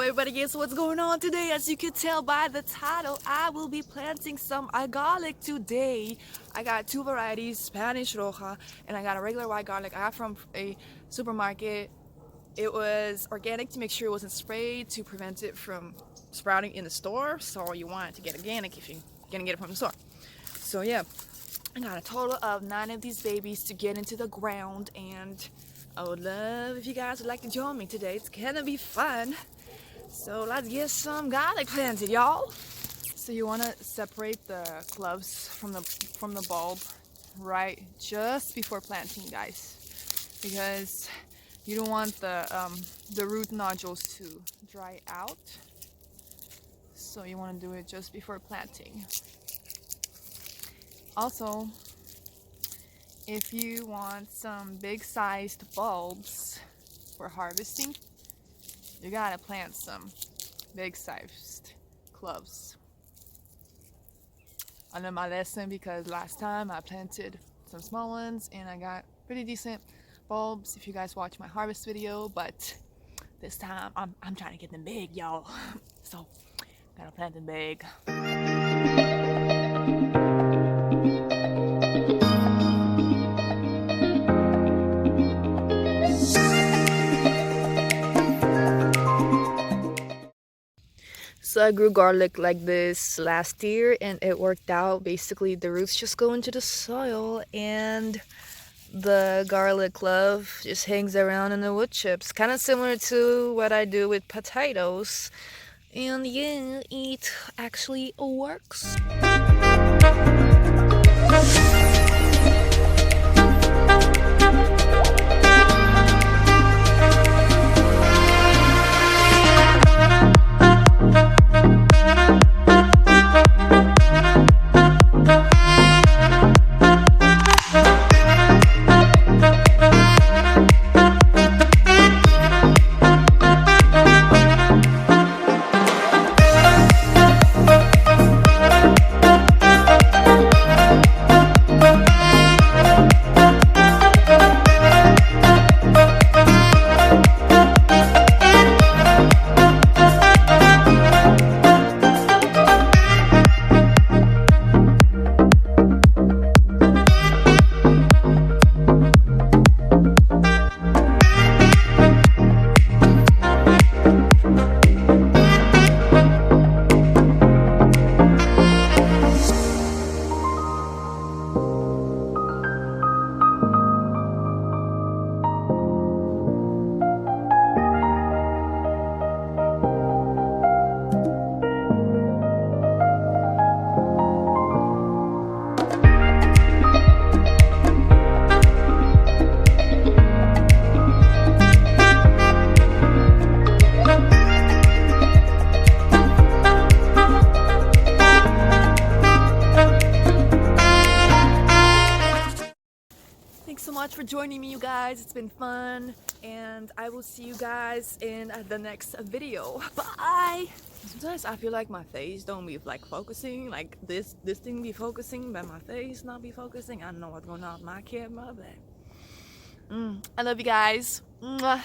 everybody, guess what's going on today? As you can tell by the title, I will be planting some garlic today. I got two varieties, Spanish roja, and I got a regular white garlic. I got from a supermarket. It was organic to make sure it wasn't sprayed to prevent it from sprouting in the store. So you want it to get organic if you're gonna get it from the store. So yeah, I got a total of 9 of these babies to get into the ground, and I would love if you guys would like to join me today. It's gonna be fun. So let's get some garlic planted, y'all. So you want to separate the clubs from the bulb right just before planting, guys, because you don't want the root nodules to dry out. So you want to do it just before planting. Also, if you want some big-sized bulbs for harvesting, you gotta plant some big-sized clubs. I learned my lesson because last time I planted some small ones and I got pretty decent bulbs if you guys watch my harvest video, but this time I'm trying to get them big, y'all. So gotta plant them big. So I grew garlic like this last year and it worked out. Basically the roots just go into the soil and the garlic club just hangs around in the wood chips. Kind of similar to what I do with potatoes. And yeah, it actually works. Thanks so much for joining me, you guys. It's been fun, and I will see you guys in the next video. Bye. Sometimes I feel like my face don't be like focusing, like this thing be focusing, but my face not be focusing. I don't know what's going on with my camera, but I love you guys. Mwah.